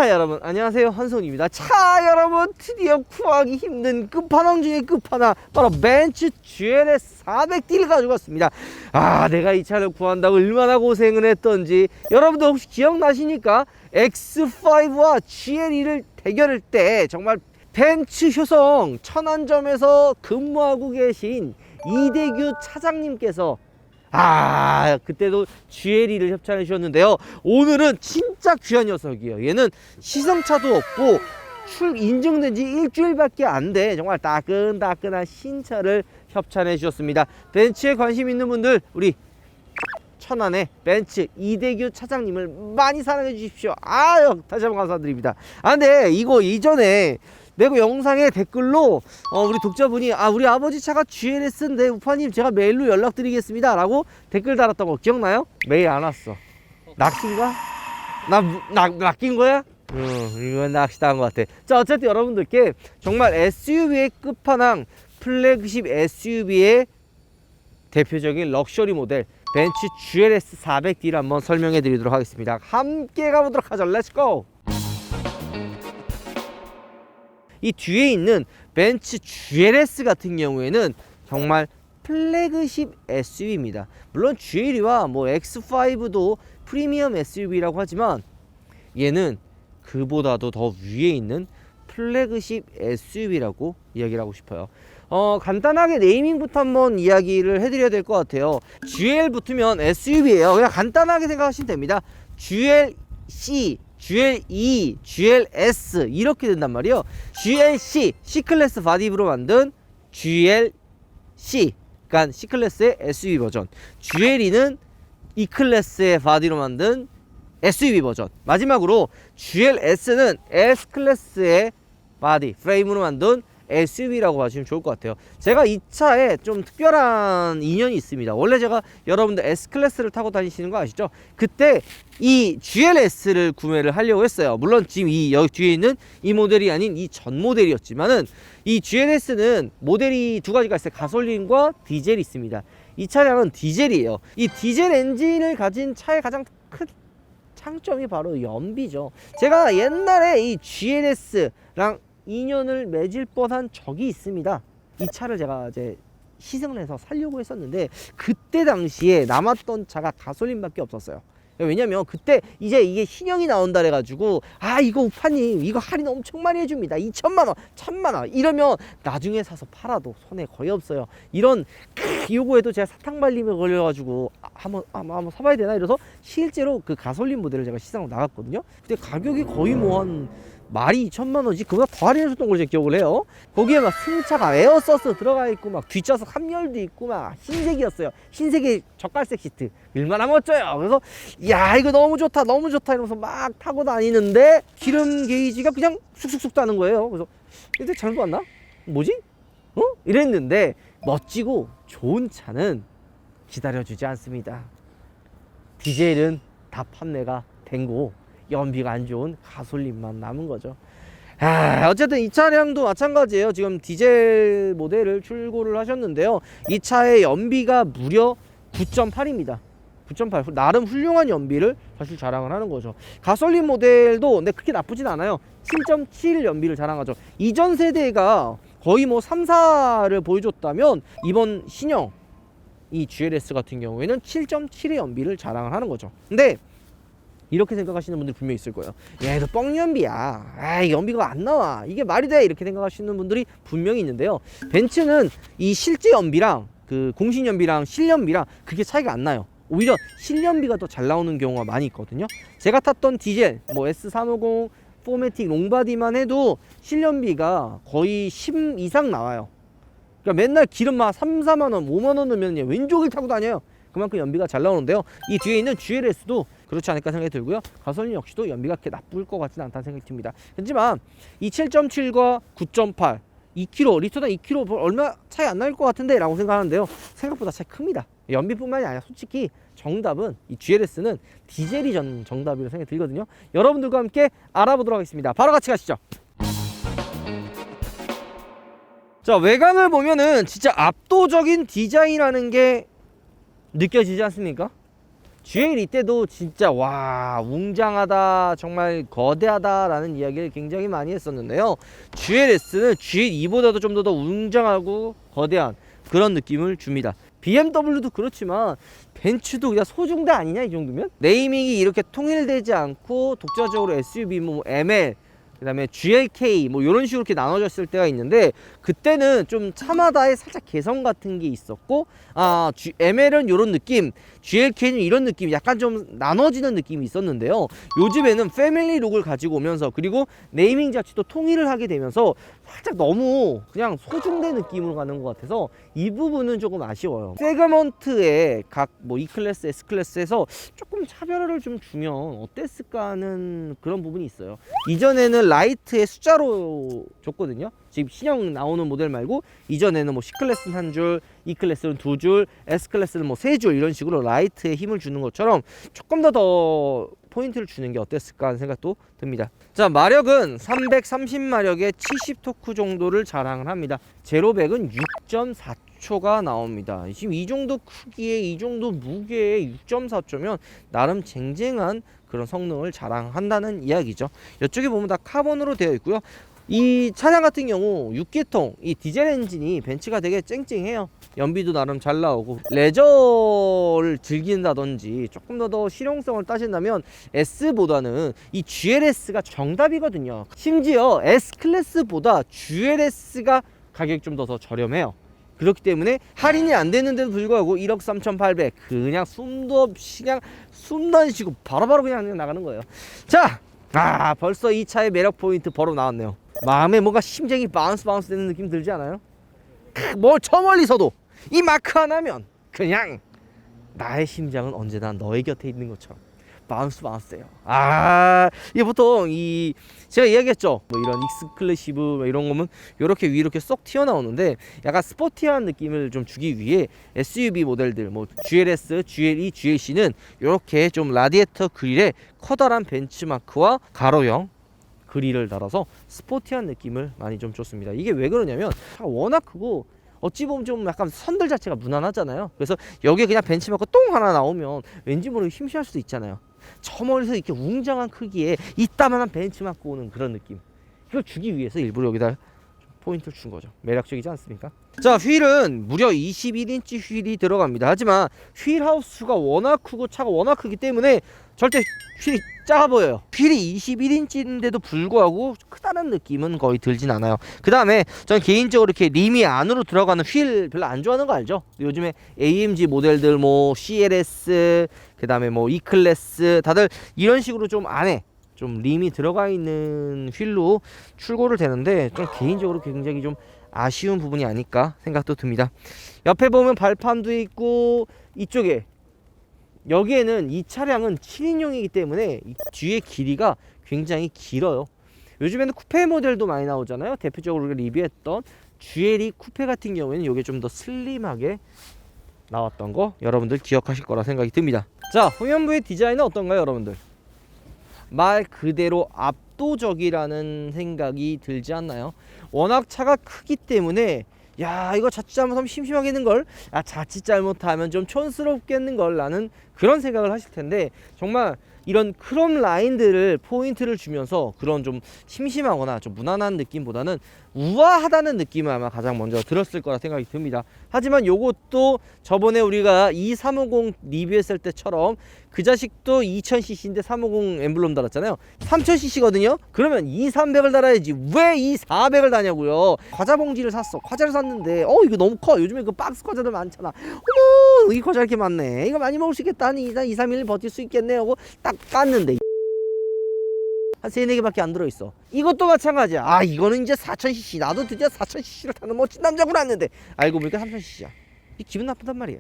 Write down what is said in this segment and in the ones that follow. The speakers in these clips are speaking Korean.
여러분 안녕하세요, 한손입니다. 자 여러분, 드디어 구하기 힘든 끝판왕 중의 끝판왕, 바로 벤츠 GLS 400D를 가지고 왔습니다. 내가 이 차를 구한다고 얼마나 고생을 했던지 여러분들 혹시 기억나시니까? X5와 GL2를 대결할 때 정말 벤츠 효성 천안점에서 근무하고 계신 이대규 차장님께서 그때도 GL2를 협찬해 주셨는데요. 오늘은 진짜 귀한 녀석이에요. 얘는 시승차도 없고 인증된 지 일주일밖에 안 돼 정말 따끈따끈한 신차를 협찬해 주셨습니다. 벤츠에 관심 있는 분들, 우리 천안의 벤츠 이대규 차장님을 많이 사랑해 주십시오. 다시 한번 감사드립니다. 근데 이거 이전에 내가 영상에 댓글로 우리 독자분이 우리 아버지 차가 GLS인데 우파님 제가 메일로 연락드리겠습니다 라고 댓글 달았던 거 기억나요? 메일 안 왔어. 낚시인가? 낚인 거야? 이건 낚시당한 것 같아. 자, 어쨌든 여러분들께 정말 SUV의 끝판왕, 플래그십 SUV의 대표적인 럭셔리 모델 벤츠 GLS 400D를 한번 설명해 드리도록 하겠습니다. 함께 가보도록 하죠. 렛츠고! 이 뒤에 있는 벤츠 GLS 같은 경우에는 정말 플래그십 SUV입니다. 물론 GL이와 X5도 프리미엄 SUV라고 하지만 얘는 그보다도 더 위에 있는 플래그십 SUV라고 이야기를 하고 싶어요. 간단하게 네이밍부터 한번 이야기를 해드려야 될 것 같아요. GL 붙으면 SUV예요. 그냥 간단하게 생각하시면 됩니다. GLC, GL2, GLS 이렇게 된단 말이에요. GLC, C클래스 바디브로 만든 GLC, 그러니까 C클래스의 SUV 버전. GL2는 E클래스의 바디로 만든 SUV 버전. 마지막으로 GLS는 S클래스의 바디, 프레임으로 만든 SUV라고 하시면 좋을 것 같아요. 제가 이 차에 좀 특별한 인연이 있습니다. 원래 제가 여러분들 S클래스를 타고 다니시는 거 아시죠? 그때 이 GLS를 구매를 하려고 했어요. 물론 지금 여기 뒤에 있는 이 모델이 아닌 이 전 모델이었지만은, 이 GLS는 모델이 두 가지가 있어요. 가솔린과 디젤이 있습니다. 이 차량은 디젤이에요. 이 디젤 엔진을 가진 차의 가장 큰 장점이 바로 연비죠. 제가 옛날에 이 GLS랑 인연을 맺을 뻔한 적이 있습니다. 이 차를 제가 이제 시승을 해서 살려고 했었는데, 그때 당시에 남았던 차가 가솔린밖에 없었어요. 왜냐면 그때 이제 이게 신형이 나온다 그래가지고 이거 우파님 이거 할인 엄청 많이 해줍니다. 2천만원 1000만원 이러면 나중에 사서 팔아도 손해 거의 없어요. 이런 요거에도 제가 사탕 발림에 걸려가지고 한번 사봐야 되나 이래서 실제로 그 가솔린 모델을 제가 시장으로 나갔거든요. 근데 가격이 거의 한 말이 2천만원이지 그보다 더 할인해줬던 걸 제가 기억을 해요. 거기에 막 승차가 에어서스 들어가 있고 막 뒷좌석 함열도 있고 막 흰색이었어요. 흰색의 젓갈색 시트 얼마나 멋져요. 그래서 이거 너무 좋다 이러면서 막 타고 다니는데 기름 게이지가 그냥 쑥쑥쑥 따는 거예요. 그래서 근데 잘못 봤나? 뭐지? 이랬는데 멋지고 좋은 차는 기다려주지 않습니다. 디젤은 다 판매가 된 거고 연비가 안 좋은 가솔린만 남은 거죠. 어쨌든 이 차량도 마찬가지예요. 지금 디젤 모델을 출고를 하셨는데요. 이 차의 연비가 무려 9.8입니다. 9.8. 나름 훌륭한 연비를 사실 자랑을 하는 거죠. 가솔린 모델도 근데 그렇게 나쁘진 않아요. 7.7 연비를 자랑하죠. 이전 세대가 거의 3, 4를 보여줬다면 이번 신형 이 GLS 같은 경우에는 7.7의 연비를 자랑을 하는 거죠. 근데 이렇게 생각하시는 분들 분명히 있을 거예요. 얘도 뻥연비야. 연비가 안 나와. 이게 말이 돼. 이렇게 생각하시는 분들이 분명히 있는데요. 벤츠는 이 실제 연비랑 그 공식 연비랑 실연비랑 그게 차이가 안 나요. 오히려 실연비가 더 잘 나오는 경우가 많이 있거든요. 제가 탔던 디젤 S350 포매틱 롱바디만 해도 실연비가 거의 10 이상 나와요. 그러니까 맨날 기름 3, 4만원 5만원 넣으면 왼쪽을 타고 다녀요. 그만큼 연비가 잘 나오는데요. 이 뒤에 있는 GLS도 그렇지 않을까 생각이 들고요. 가솔린 역시도 연비가 그렇게 나쁠 것 같지는 않다는 생각이 듭니다. 하지만 이 7.7과 9.8 2kg, 리터당 2kg 얼마 차이 안 날 것 같은데 라고 생각하는데요. 생각보다 차이 큽니다. 연비뿐만이 아니라 솔직히 정답은 이 GLS는 디젤이 정답이라고 생각이 들거든요. 여러분들과 함께 알아보도록 하겠습니다. 바로 같이 가시죠. 자, 외관을 보면은 진짜 압도적인 디자인이라는 게 느껴지지 않습니까? GL 이때도 진짜 와 웅장하다 정말 거대하다라는 이야기를 굉장히 많이 했었는데요. GLS는 GL2보다도 좀 더 웅장하고 거대한 그런 느낌을 줍니다. BMW도 그렇지만 벤츠도 그냥 소중대 아니냐 이 정도면? 네이밍이 이렇게 통일되지 않고 독자적으로 SUV 뭐 ML 그 다음에 GLK 뭐 이런 식으로 이렇게 나눠졌을 때가 있는데 그때는 좀 차마다의 살짝 개성 같은 게 있었고 ML은 이런 느낌 GLK는 이런 느낌 약간 좀 나눠지는 느낌이 있었는데요. 요즘에는 패밀리 룩을 가지고 오면서 그리고 네이밍 자체도 통일을 하게 되면서 살짝 너무 그냥 소중대 느낌으로 가는 것 같아서 이 부분은 조금 아쉬워요. 세그먼트의 각 뭐 E클래스, S클래스에서 조금 차별화를 좀 주면 어땠을까 하는 그런 부분이 있어요. 이전에는 라이트의 숫자로 줬거든요. 지금 신형 나오는 모델 말고 이전에는 뭐 C클래스는 한 줄, E클래스는 두 줄, S클래스는 뭐 세 줄 이런 식으로 라이트에 힘을 주는 것처럼 조금 더 포인트를 주는 게 어땠을까 하는 생각도 듭니다. 자, 마력은 330마력에 70토크 정도를 자랑을 합니다. 제로백은 6.4초가 나옵니다. 지금 이 정도 크기에 이 정도 무게에 6.4초면 나름 쟁쟁한 그런 성능을 자랑한다는 이야기죠. 이쪽에 보면 다 카본으로 되어 있고요. 이 차량 같은 경우 6기통 이 디젤 엔진이 벤츠가 되게 쨍쨍해요. 연비도 나름 잘 나오고 레저를 즐긴다든지 조금 더 실용성을 따진다면 S보다는 이 GLS가 정답이거든요. 심지어 S클래스보다 GLS가 가격이 좀 더 저렴해요. 그렇기 때문에 할인이 안 되는데도 불구하고 1억 3,800 그냥 숨도 없이 그냥 숨도 안 쉬고 바로바로 그냥 나가는 거예요. 자, 벌써 이 차의 매력 포인트 바로 나왔네요. 마음에 뭔가 심장이 바운스 되는 느낌 들지 않아요? 저 멀리서도 이 마크 하나면 그냥 나의 심장은 언제나 너의 곁에 있는 것처럼 바운스돼요. 이게 보통 제가 이야기했죠. 뭐 이런 익스클루시브 뭐 이런 거면 이렇게 위로 이렇게 쏙 튀어나오는데 약간 스포티한 느낌을 좀 주기 위해 SUV 모델들 뭐 GLS, GLE, GLC는 이렇게 좀 라디에이터 그릴에 커다란 벤치마크와 가로형 그릴을 달아서 스포티한 느낌을 많이 좀 줬습니다. 이게 왜 그러냐면 워낙 크고 어찌 보면 좀 약간 선들 자체가 무난하잖아요. 그래서 여기에 그냥 벤치마크 똥 하나 나오면 왠지 모르게 심심할 수도 있잖아요. 저 멀리서 이렇게 웅장한 크기에 이따만한 벤치마크 오는 그런 느낌, 이걸 주기 위해서 일부러 여기다 포인트를 준 거죠. 매력적이지 않습니까? 자, 휠은 무려 21인치 휠이 들어갑니다. 하지만 휠 하우스가 워낙 크고 차가 워낙 크기 때문에 절대 휠이 작아 보여요. 휠이 21인치인데도 불구하고 크다는 느낌은 거의 들진 않아요. 그 다음에 전 개인적으로 이렇게 림이 안으로 들어가는 휠 별로 안 좋아하는 거 알죠? 요즘에 AMG 모델들 뭐 CLS 그 다음에 뭐 E클래스 다들 이런 식으로 좀 안에 좀 림이 들어가 있는 휠로 출고를 되는데 좀 개인적으로 굉장히 좀 아쉬운 부분이 아닐까 생각도 듭니다. 옆에 보면 발판도 있고 이쪽에 여기에는 이 차량은 7인용이기 때문에 이 뒤에 길이가 굉장히 길어요. 요즘에는 쿠페 모델도 많이 나오잖아요. 대표적으로 우리가 리뷰했던 GLE 쿠페 같은 경우에는 이게 좀 더 슬림하게 나왔던 거 여러분들 기억하실 거라 생각이 듭니다. 자, 후면부의 디자인은 어떤가요, 여러분들? 말 그대로 압도적이라는 생각이 들지 않나요? 워낙 차가 크기 때문에 야, 이거 자칫 잘못하면 심심하겠는걸, 자칫 잘못하면 좀 촌스럽겠는걸 라는 그런 생각을 하실 텐데 정말 이런 크롬 라인들을 포인트를 주면서 그런 좀 심심하거나 좀 무난한 느낌보다는 우아하다는 느낌을 아마 가장 먼저 들었을 거라 생각이 듭니다. 하지만 요것도 저번에 우리가 2350 리뷰했을 때처럼 그 자식도 2000cc인데 350 엠블럼 달았잖아요. 3000cc거든요. 그러면 2300을 달아야지 왜 2400을 다냐고요. 과자 봉지를 샀어. 과자를 샀는데 이거 너무 커. 요즘에 그 박스 과자들 많잖아. 어머, 이 과자 이렇게 많네. 이거 많이 먹을 수 있겠다. 한 2, 3일 버틸 수 있겠네 하고 딱 깠는데 한 3, 4개밖에 안 들어있어. 이것도 마찬가지야. 이거는 이제 4000cc. 나도 드디어 4000cc를 타는 멋진 남자구나 했는데 알고 보니까 3000cc야. 기분 나쁘단 말이에요.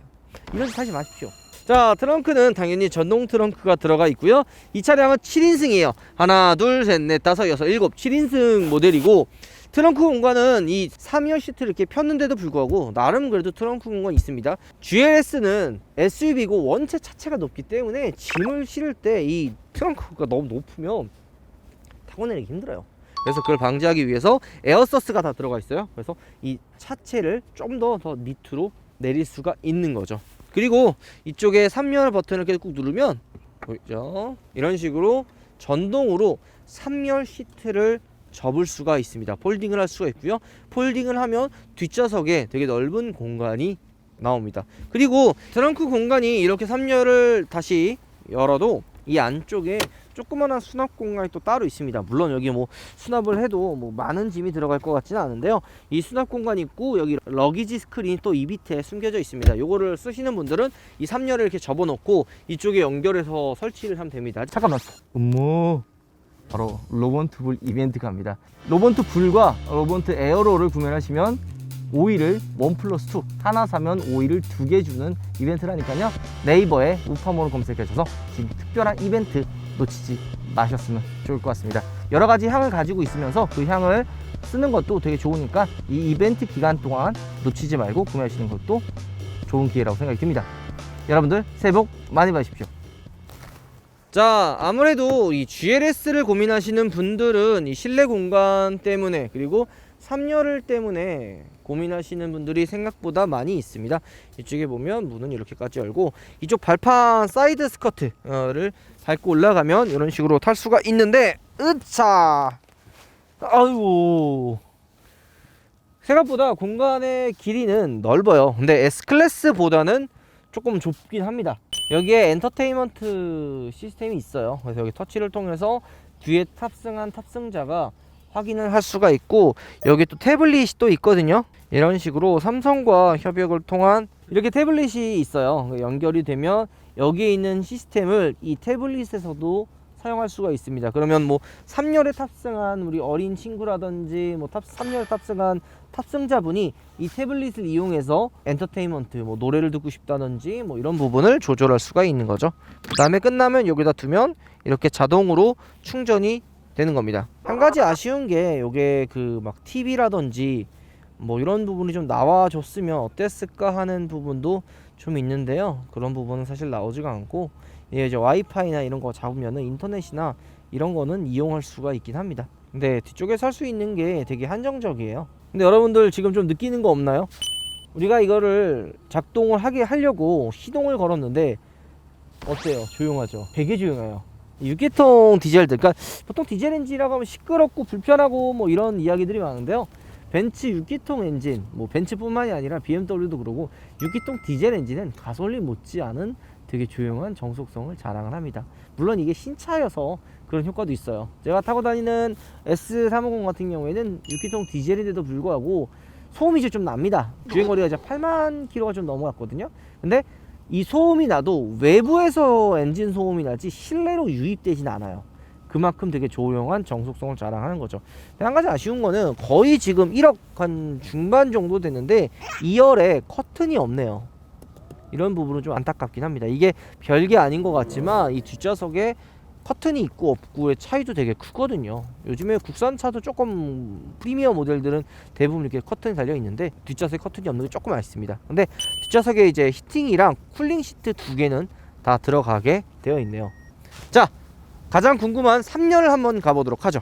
이런 거 사지 마십시오. 자, 트렁크는 당연히 전동 트렁크가 들어가 있고요. 이 차량은 7인승이에요. 하나, 둘, 셋, 넷, 다섯, 여섯, 일곱 7인승 모델이고 트렁크 공간은 이 3열 시트를 이렇게 폈는데도 불구하고 나름 그래도 트렁크 공간이 있습니다. GLS는 SUV고 원체 차체가 높기 때문에 짐을 실을 때 이 트렁크가 너무 높으면 타고 내리기 힘들어요. 그래서 그걸 방지하기 위해서 에어서스가 다 들어가 있어요. 그래서 이 차체를 좀 더 밑으로 내릴 수가 있는 거죠. 그리고 이쪽에 3열 버튼을 이렇게 꾹 누르면 보이죠? 이런 식으로 전동으로 3열 시트를 접을 수가 있습니다. 폴딩을 할 수가 있고요. 폴딩을 하면 뒷좌석에 되게 넓은 공간이 나옵니다. 그리고 트렁크 공간이 이렇게 3열을 다시 열어도 이 안쪽에 조그만한 수납 공간이 또 따로 있습니다. 물론 여기 뭐 수납을 해도 뭐 많은 짐이 들어갈 것 같지는 않은데요. 이 수납 공간이 있고 여기 러기지 스크린이 또 이 밑에 숨겨져 있습니다. 요거를 쓰시는 분들은 이 3열을 이렇게 접어 놓고 이쪽에 연결해서 설치를 하면 됩니다. 잠깐만. 어머. 바로 로본트 불 이벤트 갑니다. 로본트 불과 로본트 에어로를 구매하시면 오일을 1+2 하나 사면 오일을 2개 주는 이벤트라니까요. 네이버에 우파모를 검색하셔서 지금 특별한 이벤트 놓치지 마셨으면 좋을 것 같습니다. 여러 가지 향을 가지고 있으면서 그 향을 쓰는 것도 되게 좋으니까 이 이벤트 기간 동안 놓치지 말고 구매하시는 것도 좋은 기회라고 생각이 듭니다. 여러분들 새해 복 많이 받으십시오. 자, 아무래도 이 GLS를 고민하시는 분들은 이 실내 공간 때문에 그리고 3열을 때문에 고민하시는 분들이 생각보다 많이 있습니다. 이쪽에 보면 문은 이렇게까지 열고 이쪽 발판 사이드 스커트를 밟고 올라가면 이런 식으로 탈 수가 있는데 으차 아이고 생각보다 공간의 길이는 넓어요. 근데 S클래스보다는 조금 좁긴 합니다. 여기에 엔터테인먼트 시스템이 있어요. 그래서 여기 터치를 통해서 뒤에 탑승한 탑승자가 확인을 할 수가 있고 여기 또 태블릿이 또 있거든요. 이런 식으로 삼성과 협약을 통한 이렇게 태블릿이 있어요. 연결이 되면 여기에 있는 시스템을 이 태블릿에서도 사용할 수가 있습니다. 그러면 뭐 3열에 탑승한 우리 어린 친구라든지 뭐 3열 탑승한 탑승자분이 이 태블릿을 이용해서 엔터테인먼트 뭐 노래를 듣고 싶다든지 뭐 이런 부분을 조절할 수가 있는 거죠. 그 다음에 끝나면 여기다 두면 이렇게 자동으로 충전이 되는 겁니다. 한 가지 아쉬운 게 요게 그 막 TV라든지 뭐 이런 부분이 좀 나와줬으면 어땠을까 하는 부분도 좀 있는데요. 그런 부분은 사실 나오지가 않고 이제 와이파이나 이런 거 잡으면은 인터넷이나 이런 거는 이용할 수가 있긴 합니다. 근데 뒤쪽에서 할 수 있는 게 되게 한정적이에요. 근데 여러분들 지금 좀 느끼는 거 없나요? 우리가 이거를 작동을 하려고 시동을 걸었는데 어때요? 조용하죠? 되게 조용해요. 6기통 디젤들, 그러니까 보통 디젤 엔진이라고 하면 시끄럽고 불편하고 뭐 이런 이야기들이 많은데요. 벤츠 6기통 엔진, 뭐 벤츠뿐만이 아니라 BMW도 그러고 6기통 디젤 엔진은 가솔린 못지않은 되게 조용한 정속성을 자랑을 합니다. 물론 이게 신차여서 그런 효과도 있어요. 제가 타고 다니는 S350 같은 경우에는 6기통 디젤인데도 불구하고 소음이 좀 납니다. 주행거리가 이제 8만 킬로가 좀 넘어갔거든요. 근데 이 소음이 나도 외부에서 엔진 소음이 나지 실내로 유입되진 않아요. 그만큼 되게 조용한 정속성을 자랑하는 거죠. 한 가지 아쉬운 거는 거의 지금 1억 한 중반 정도 됐는데 2열에 커튼이 없네요. 이런 부분은 좀 안타깝긴 합니다. 이게 별게 아닌 것 같지만 이 뒷좌석에 커튼이 있고 없고의 차이도 되게 크거든요. 요즘에 국산차도 조금 프리미엄 모델들은 대부분 이렇게 커튼이 달려 있는데 뒷좌석에 커튼이 없는 게 조금 아쉽습니다. 근데 뒷좌석에 이제 히팅이랑 쿨링 시트 2개는 다 들어가게 되어 있네요. 자, 가장 궁금한 3열을 한번 가보도록 하죠.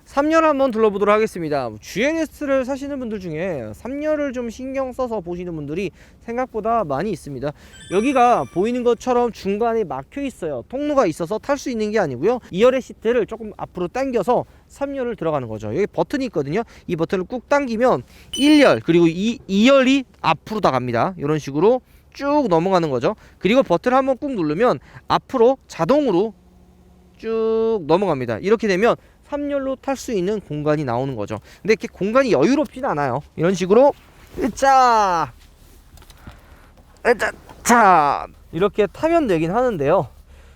3열 한번 둘러보도록 하겠습니다. GLS를 사시는 분들 중에 3열을 좀 신경 써서 보시는 분들이 생각보다 많이 있습니다. 여기가 보이는 것처럼 중간에 막혀 있어요. 통로가 있어서 탈 수 있는 게 아니고요. 2열의 시트를 조금 앞으로 당겨서 3열을 들어가는 거죠. 여기 버튼이 있거든요. 이 버튼을 꾹 당기면 1열 그리고 2열이 앞으로 다 갑니다. 이런 식으로 쭉 넘어가는 거죠. 그리고 버튼을 한번 꾹 누르면 앞으로 자동으로 쭉 넘어갑니다. 이렇게 되면 3열로 탈 수 있는 공간이 나오는 거죠. 근데 이렇게 공간이 여유롭진 않아요. 이런 식으로 으짜 이렇게 타면 되긴 하는데요.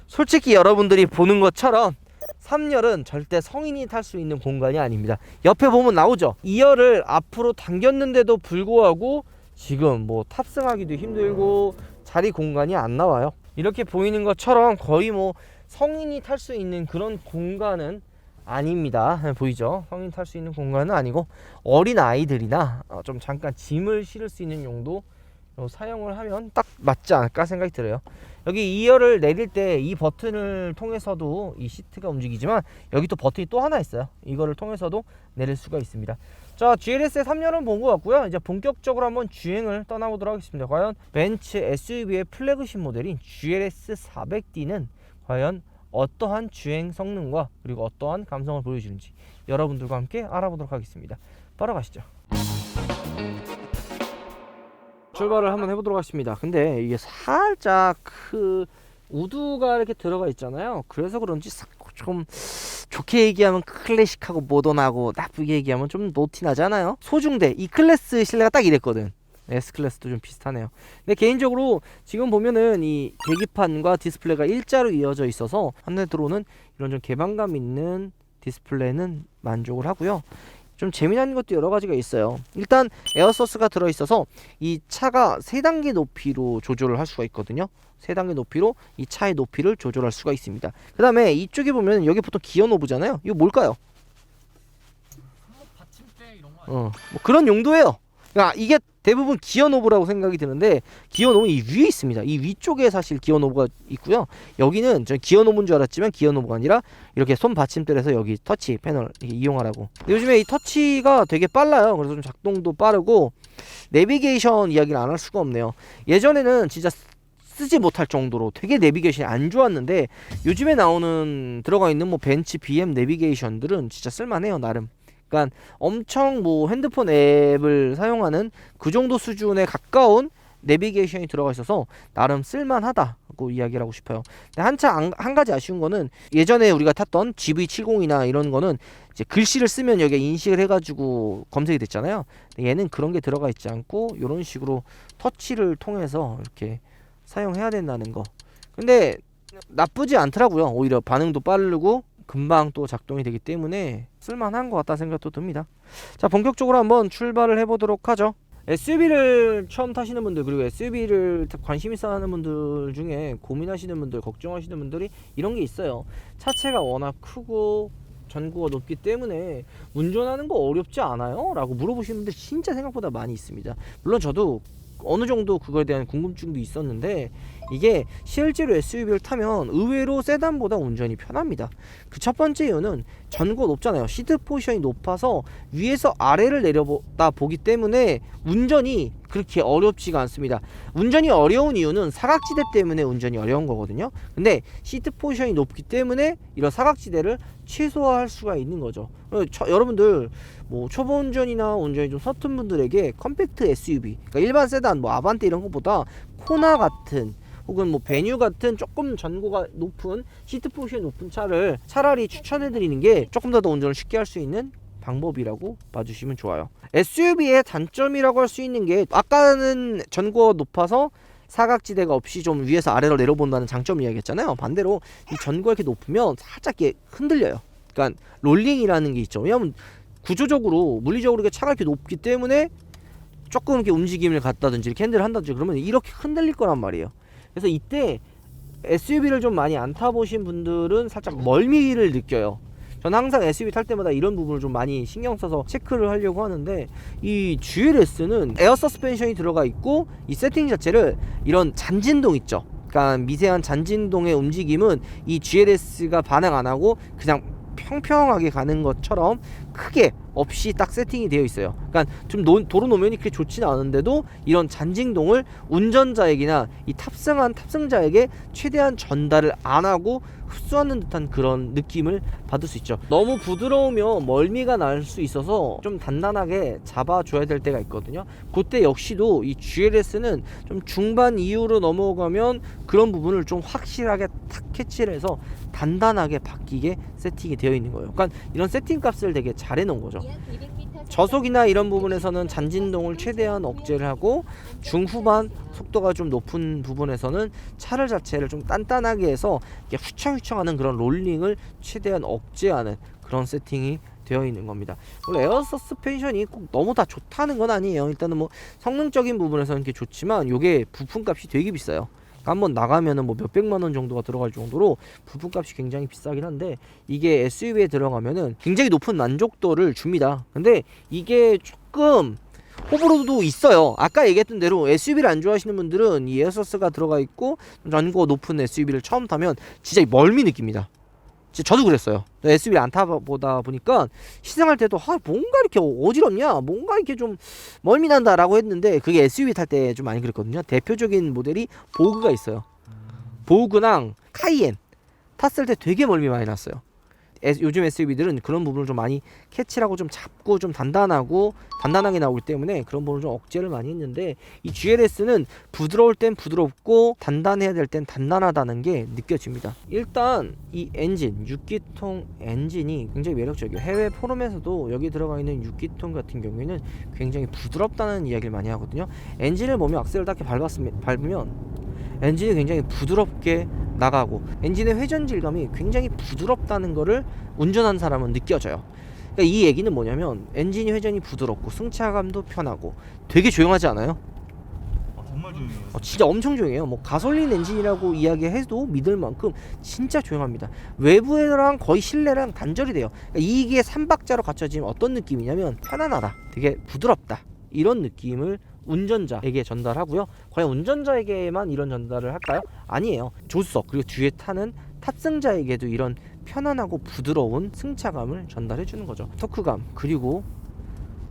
솔직히 여러분들이 보는 것처럼 3열은 절대 성인이 탈 수 있는 공간이 아닙니다. 옆에 보면 나오죠. 2열을 앞으로 당겼는데도 불구하고 지금 뭐 탑승하기도 힘들고 자리 공간이 안 나와요. 이렇게 보이는 것처럼 거의 뭐 성인이 탈 수 있는 그런 공간은 아닙니다. 보이죠? 성인 탈 수 있는 공간은 아니고 어린 아이들이나 좀 잠깐 짐을 실을 수 있는 용도 사용을 하면 딱 맞지 않을까 생각이 들어요. 여기 2열을 내릴 때 이 버튼을 통해서도 이 시트가 움직이지만 여기 또 버튼이 또 하나 있어요. 이거를 통해서도 내릴 수가 있습니다. 자, GLS의 3년은 본 것 같고요. 이제 본격적으로 한번 주행을 떠나보도록 하겠습니다. 과연 벤츠 SUV의 플래그십 모델인 GLS 400D는 과연 어떠한 주행 성능과 그리고 어떠한 감성을 보여주는지 여러분들과 함께 알아보도록 하겠습니다. 바로 가시죠. 출발을 한번 해보도록 하겠습니다. 근데 이게 살짝 우드가 이렇게 들어가 있잖아요. 그래서 그런지 좀 좋게 얘기하면 클래식하고 모던하고 나쁘게 얘기하면 좀 노티나잖아요. 소중대 이 클래스 실내가 딱 이랬거든. S클래스도 좀 비슷하네요. 근데 개인적으로 지금 보면은 이 계기판과 디스플레이가 일자로 이어져 있어서 한눈에 들어오는 이런 좀 개방감 있는 디스플레이는 만족을 하고요. 좀 재미난 것도 여러 가지가 있어요. 일단 에어서스가 들어있어서 이 차가 3단계 높이로 조절을 할 수가 있거든요. 3단계 높이로 이 차의 높이를 조절할 수가 있습니다. 그 다음에 이쪽에 보면 여기 보통 기어 노브잖아요. 이거 뭘까요? 받침대 이런 거 아니에요? 뭐 그런 용도예요. 그러니까 이게 대부분 기어 노브라고 생각이 드는데 기어 노브는 이 위에 있습니다. 이 위쪽에 사실 기어 노브가 있고요. 여기는 저 기어 노브인 줄 알았지만 기어 노브가 아니라 이렇게 손 받침대를 해서 여기 터치 패널 이용하라고. 요즘에 이 터치가 되게 빨라요. 그래서 좀 작동도 빠르고 내비게이션 이야기를 안 할 수가 없네요. 예전에는 진짜 쓰지 못할 정도로 되게 내비게이션이 안 좋았는데 요즘에 나오는 들어가 있는 뭐 벤츠 BM 내비게이션들은 진짜 쓸만해요, 나름. 그러니까 엄청 뭐 핸드폰 앱을 사용하는 그 정도 수준에 가까운 내비게이션이 들어가 있어서 나름 쓸만하다고 이야기를 하고 싶어요. 근데 한 가지 아쉬운 거는 예전에 우리가 탔던 GV70이나 이런 거는 이제 글씨를 쓰면 여기에 인식을 해가지고 검색이 됐잖아요. 얘는 그런 게 들어가 있지 않고 이런 식으로 터치를 통해서 이렇게 사용해야 된다는 거. 근데 나쁘지 않더라고요. 오히려 반응도 빠르고 금방 또 작동이 되기 때문에 쓸만한 것 같다는 생각도 듭니다. 자, 본격적으로 한번 출발을 해보도록 하죠. SUV를 처음 타시는 분들 그리고 SUV를 관심 있어 하는 분들 중에 고민하시는 분들 걱정하시는 분들이 이런 게 있어요. 차체가 워낙 크고 전고가 높기 때문에 운전하는 거 어렵지 않아요? 라고 물어보시는 분들 진짜 생각보다 많이 있습니다. 물론 저도 어느 정도 그거에 대한 궁금증도 있었는데 이게 실제로 SUV를 타면 의외로 세단보다 운전이 편합니다. 그 첫 번째 이유는 전고가 높잖아요. 시트 포지션이 높아서 위에서 아래를 내려다 보기 때문에 운전이 그렇게 어렵지가 않습니다. 운전이 어려운 이유는 사각지대 때문에 운전이 어려운 거거든요. 근데 시트 포지션이 높기 때문에 이런 사각지대를 최소화할 수가 있는 거죠. 여러분들 뭐 초보 운전이나 운전이 좀 서툰 분들에게 컴팩트 SUV, 그러니까 일반 세단, 뭐 아반떼 이런 것보다 코나 같은 혹은 뭐 베뉴 같은 조금 전고가 높은 시트 포지션이 높은 차를 차라리 추천해 드리는 게 조금 더 운전을 쉽게 할 수 있는 방법이라고 봐주시면 좋아요. SUV의 단점이라고 할 수 있는 게 아까는 전고가 높아서 사각지대가 없이 좀 위에서 아래로 내려본다는 장점 이야기했잖아요. 반대로 이 전고가 이렇게 높으면 살짝 이렇게 흔들려요. 그러니까 롤링이라는 게 있죠. 왜냐하면 구조적으로 물리적으로 차가 이렇게 높기 때문에 조금 이렇게 움직임을 갖다든지 이렇게 핸들을 한다든지 그러면 이렇게 흔들릴 거란 말이에요. 그래서 이때 SUV를 좀 많이 안 타보신 분들은 살짝 멀미를 느껴요. 저는 항상 SUV 탈 때마다 이런 부분을 좀 많이 신경 써서 체크를 하려고 하는데 이 GLS는 에어 서스펜션이 들어가 있고 이 세팅 자체를 이런 잔진동 있죠. 그러니까 미세한 잔진동의 움직임은 이 GLS가 반응 안 하고 그냥 평평하게 가는 것처럼 크게 없이 딱 세팅이 되어 있어요. 그러니까 좀 도로 노면이 그렇게 좋지는 않은데도 이런 잔진동을 운전자에게나 이 탑승한 탑승자에게 최대한 전달을 안 하고 흡수하는 듯한 그런 느낌을 받을 수 있죠. 너무 부드러우면 멀미가 날 수 있어서 좀 단단하게 잡아줘야 될 때가 있거든요. 그때 역시도 이 GLS는 좀 중반 이후로 넘어가면 그런 부분을 좀 확실하게 탁 캐치를 해서 단단하게 바뀌게 세팅이 되어 있는 거예요. 그러니까 이런 세팅 값을 되게 잘 해놓은 거죠. 저속이나 이런 부분에서는 잔진동을 최대한 억제를 하고 중후반 속도가 좀 높은 부분에서는 차를 자체를 좀 단단하게 해서 이렇게 휘청휘청하는 그런 롤링을 최대한 억제하는 그런 세팅이 되어 있는 겁니다. 원래 에어 서스펜션이 꼭 너무 다 좋다는 건 아니에요. 일단은 뭐 성능적인 부분에서는 이렇게 좋지만 이게 부품값이 되게 비싸요. 한번 나가면은 뭐 몇백만 원 정도가 들어갈 정도로 부품값이 굉장히 비싸긴 한데 이게 SUV에 들어가면은 굉장히 높은 만족도를 줍니다. 근데 이게 조금 호불호도 있어요. 아까 얘기했던 대로 SUV를 안 좋아하시는 분들은 이 에어서스가 들어가 있고 전고가 높은 SUV를 처음 타면 진짜 멀미 느낍니다. 저도 그랬어요. SUV를 안 타보다 보니까 시승할 때도 뭔가 이렇게 어지럽냐, 뭔가 이렇게 좀 멀미 난다라고 했는데 그게 SUV 탈 때 좀 많이 그랬거든요. 대표적인 모델이 보그가 있어요. 보그랑 카이엔 탔을 때 되게 멀미 많이 났어요. 요즘 SUV들은 그런 부분을 좀 많이 캐치를 하고 좀 잡고 좀 단단하게 나오기 때문에 그런 부분을 좀 억제를 많이 했는데, 이 GLS는 부드러울 땐 부드럽고 단단해야 될 땐 단단하다는 게 느껴집니다. 일단 이 엔진, 6기통 엔진이 굉장히 매력적이에요. 해외 포럼에서도 여기 들어가 있는 6기통 같은 경우에는 굉장히 부드럽다는 이야기를 많이 하거든요. 엔진을 보면 악셀을 딱 밟으면 엔진이 굉장히 부드럽게 나가고 엔진의 회전 질감이 굉장히 부드럽다는 거를 운전한 사람은 느껴져요. 그러니까 이 얘기는 뭐냐면 엔진이 회전이 부드럽고 승차감도 편하고 되게 조용하지 않아요? 정말 조용해요. 진짜 엄청 조용해요. 뭐 가솔린 엔진이라고 이야기해도 믿을 만큼 진짜 조용합니다. 외부랑 거의 실내랑 단절이 돼요. 그러니까 이게 3박자로 갖춰지면 어떤 느낌이냐면 편안하다, 되게 부드럽다, 이런 느낌을 운전자에게 전달하고요. 과연 운전자에게만 이런 전달을 할까요? 아니에요. 조수석 그리고 뒤에 타는 탑승자에게도 이런 편안하고 부드러운 승차감을 전달해 주는 거죠. 토크감 그리고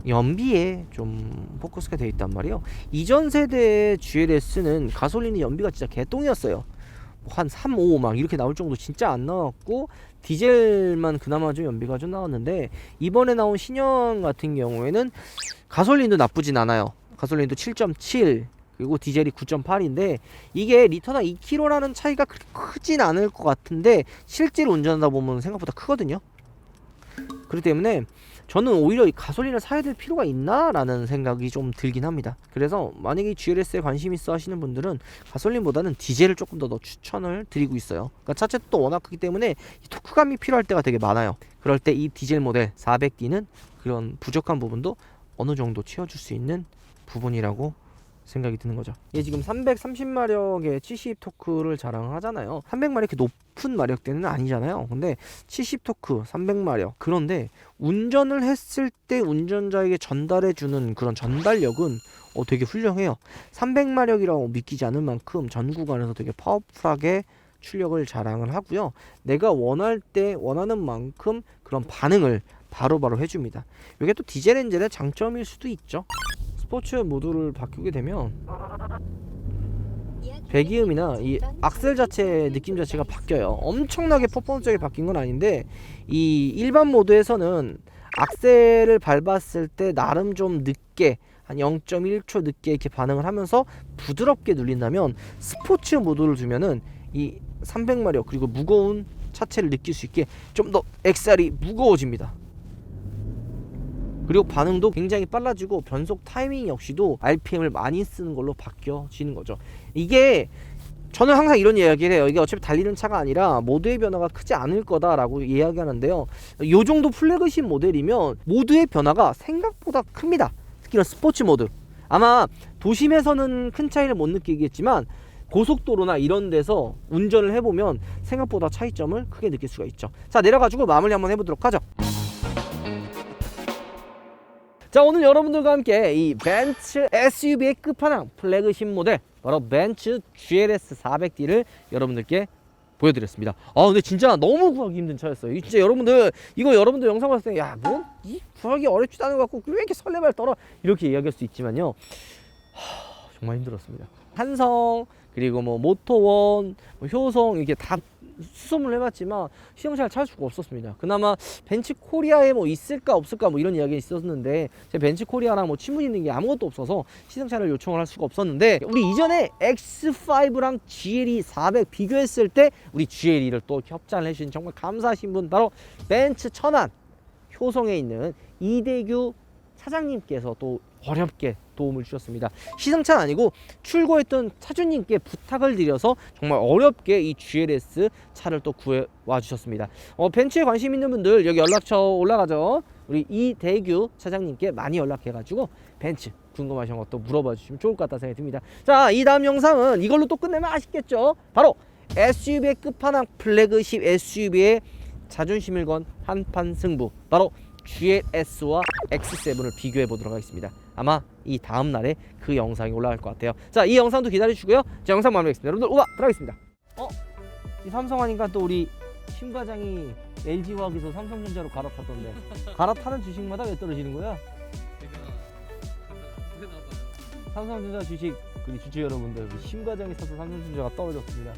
연비에 좀 포커스가 되어 있단 말이에요. 이전 세대의 GLS는 가솔린의 연비가 진짜 개똥이었어요. 한 3, 5 막 이렇게 나올 정도 진짜 안 나왔고 디젤만 그나마 좀 연비가 좀 나왔는데, 이번에 나온 신형 같은 경우에는 가솔린도 나쁘진 않아요. 가솔린도 7.7 그리고 디젤이 9.8인데 이게 리터당 2km라는 차이가 그렇게 크진 않을 것 같은데 실제로 운전하다 보면 생각보다 크거든요. 그렇기 때문에 저는 오히려 이 가솔린을 사야 될 필요가 있나 라는 생각이 좀 들긴 합니다. 그래서 만약에 GLS에 관심 있어 하시는 분들은 가솔린보다는 디젤을 조금 더 추천을 드리고 있어요. 그러니까 차체도 워낙 크기 때문에 토크감이 필요할 때가 되게 많아요. 그럴 때 이 디젤 모델 400D는 그런 부족한 부분도 어느 정도 채워줄 수 있는 부분이라고 생각이 드는 거죠. 얘 지금 330마력의 70 토크를 자랑하잖아요. 300마력 이렇게 높은 마력대는 아니잖아요. 근데 70 토크, 300마력. 그런데 운전을 했을 때 운전자에게 전달해주는 그런 전달력은 되게 훌륭해요. 300마력이라고 믿기지 않을 만큼 전 구간에서 되게 파워풀하게 출력을 자랑을 하고요. 내가 원할 때 원하는 만큼 그런 반응을 바로바로 해줍니다. 이게 또 디젤 엔진의 장점일 수도 있죠. 스포츠 모드를 바꾸게 되면 배기음이나 이 악셀 자체 느낌 자체가 바뀌어요. 엄청나게 퍼포먼스하게 바뀐 건 아닌데 이 일반 모드에서는 악셀을 밟았을 때 나름 좀 늦게 한 0.1초 늦게 이렇게 반응을 하면서 부드럽게 눌린다면, 스포츠 모드를 두면은 이 300마력 그리고 무거운 차체를 느낄 수 있게 좀 더 엑셀이 무거워집니다. 그리고 반응도 굉장히 빨라지고 변속 타이밍 역시도 RPM을 많이 쓰는 걸로 바뀌어지는 거죠. 이게 저는 항상 이런 이야기를 해요. 이게 어차피 달리는 차가 아니라 모드의 변화가 크지 않을 거다라고 이야기하는데요. 이 정도 플래그십 모델이면 모드의 변화가 생각보다 큽니다. 특히나 스포츠 모드. 아마 도심에서는 큰 차이를 못 느끼겠지만 고속도로나 이런 데서 운전을 해보면 생각보다 차이점을 크게 느낄 수가 있죠. 자, 내려가지고 마무리 한번 해보도록 하죠. 자, 오늘 여러분들과 함께 이 벤츠 SUV의 끝판왕 플래그십 모델 바로 벤츠 GLS 400D를 여러분들께 보여드렸습니다. 근데 진짜 너무 구하기 힘든 차였어요. 진짜 여러분들 이거 여러분들 영상 봤을 때 이 구하기 어렵지도 않은 것 같고 왜 이렇게 설레발 떨어 이렇게 이야기할 수 있지만요, 정말 힘들었습니다. 한성 그리고 뭐 모토원, 효성 이렇게 다 수소문을 해봤지만 시승차를 찾을 수가 없었습니다. 그나마 벤츠 코리아에 뭐 있을까 없을까 뭐 이런 이야기가 있었는데 제가 벤츠 코리아랑 뭐 친분 있는 게 아무것도 없어서 시승차를 요청을 할 수가 없었는데, 우리 이전에 X5랑 GLE 400 비교했을 때 우리 GLE를 또 협찬을 해주신 정말 감사하신 분 바로 벤츠 천안 효성에 있는 이대규 차장님께서 또 어렵게 도움을 주셨습니다. 시승차는 아니고 출고했던 차주님께 부탁을 드려서 정말 어렵게 이 GLS 차를 또 구해와 주셨습니다. 벤츠에 관심 있는 분들 여기 연락처 올라가죠. 우리 이대규 차장님께 많이 연락해가지고 벤츠 궁금하신 것도 물어봐 주시면 좋을 것 같다 생각이 듭니다. 자, 이 다음 영상은 이걸로 또 끝내면 아쉽겠죠. 바로 SUV의 끝판왕 플래그십 SUV의 자존심을 건 한판 승부, 바로 GLS와 X7을 비교해 보도록 하겠습니다. 아마 이 다음 날에 그 영상이 올라갈 것 같아요. 자, 이 영상도 기다려 주시고요. 자, 영상 마무리하겠습니다. 여러분들 우와 들어가겠습니다. 이 삼성 하니까 또 우리 심 과장이 LG화학에서 삼성전자로 갈아탔던데 갈아타는 주식마다 왜 떨어지는 거야? 삼성전자 주식, 그리고 주주 여러분들, 심 과장이 사서 삼성전자가 떨어졌습니다.